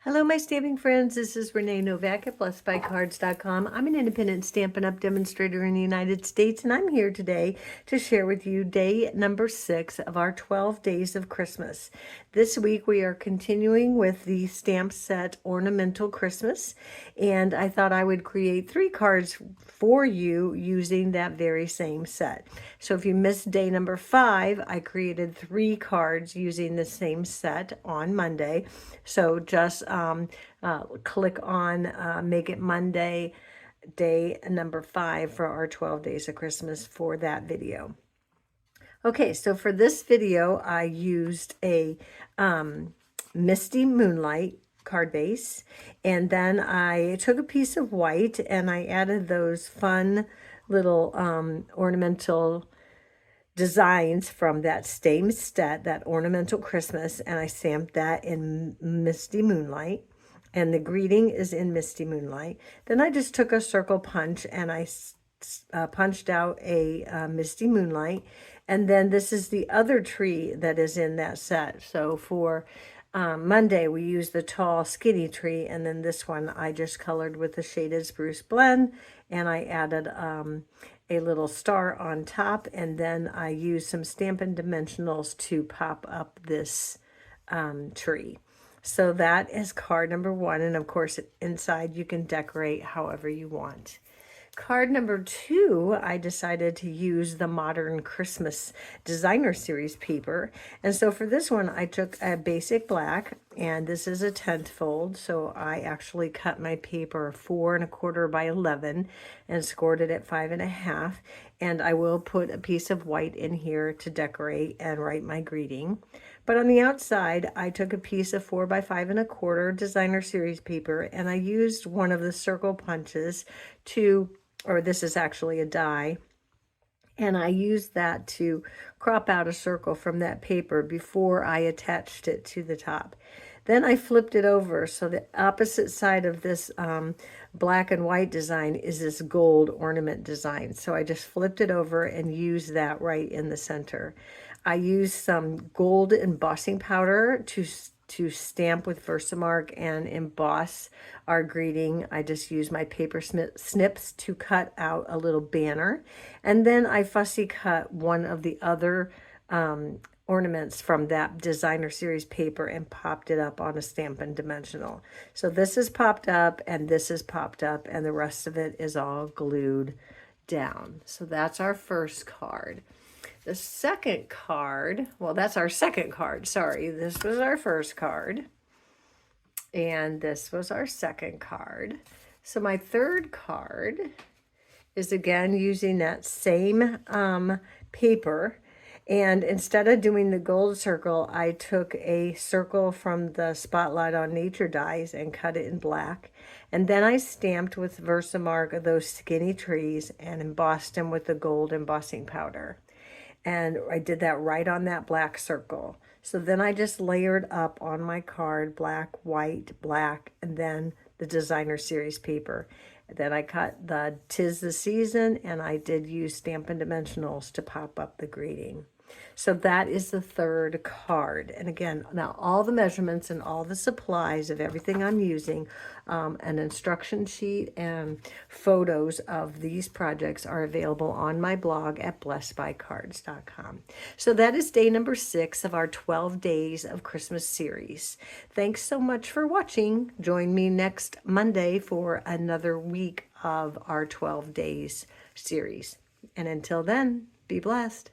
Hello, my stamping friends. This is Renee Novak at blessedbycards.com. I'm an independent Stampin' Up! Demonstrator in the United States, and I'm here today to share with you day number 6 of our 12 days of Christmas. This week we are continuing with the stamp set Ornamental Christmas, and I thought I would create 3 cards for you using that very same set. So if you missed day number 5, I created 3 cards using the same set on Monday. So just click on Make It Monday, day number 5 for our 12 days of Christmas for that video. Okay, so for this video, I used a Misty Moonlight card base, and then I took a piece of white and I added those fun little ornamental designs from that same set, that Ornamental Christmas, and I stamped that in Misty Moonlight, and the greeting is in Misty Moonlight. Then I just took a circle punch and I punched out a Misty Moonlight, and then this is the other tree that is in that set. So for Monday we used the tall skinny tree, and then this one I just colored with the shaded spruce blend, and I added a little star on top, and then I used some Stampin' Dimensionals to pop up this tree. So that is card number 1, and of course inside you can decorate however you want. Card number 2, I decided to use the Modern Christmas Designer Series paper. And so for this one, I took a basic black, and this is a 10th fold. So I actually cut my paper 4 1/4 by 11 and scored it at 5 1/2. And I will put a piece of white in here to decorate and write my greeting. But on the outside, I took a piece of 4 by 5 1/4 Designer Series paper, and I used one of the circle punches to, or this is actually a die, and I used that to crop out a circle from that paper before I attached it to the top. Then I flipped it over, so the opposite side of this black and white design is this gold ornament design. So I just flipped it over and used that right in the center. I used some gold embossing powder to stamp with Versamark and emboss our greeting. I just used my paper snips to cut out a little banner. And then I fussy cut one of the other ornaments from that Designer Series paper and popped it up on a Stampin' Dimensional. So this is popped up and this is popped up, and the rest of it is all glued down. So that's our first card. The second card, well, that's our second card. Sorry, this was our first card. And this was our second card. So my third card is again using that same paper. And instead of doing the gold circle, I took a circle from the Spotlight on Nature dies and cut it in black. And then I stamped with Versamark those skinny trees and embossed them with the gold embossing powder. And I did that right on that black circle. So then I just layered up on my card black, white, black, and then the Designer Series paper. And then I cut the 'Tis the Season, and I did use Stampin' Dimensionals to pop up the greeting. So that is the third card. And again, now all the measurements and all the supplies of everything I'm using, an instruction sheet and photos of these projects are available on my blog at blessedbycards.com. So that is day number 6 of our 12 days of Christmas series. Thanks so much for watching. Join me next Monday for another week of our 12 days series. And until then, be blessed.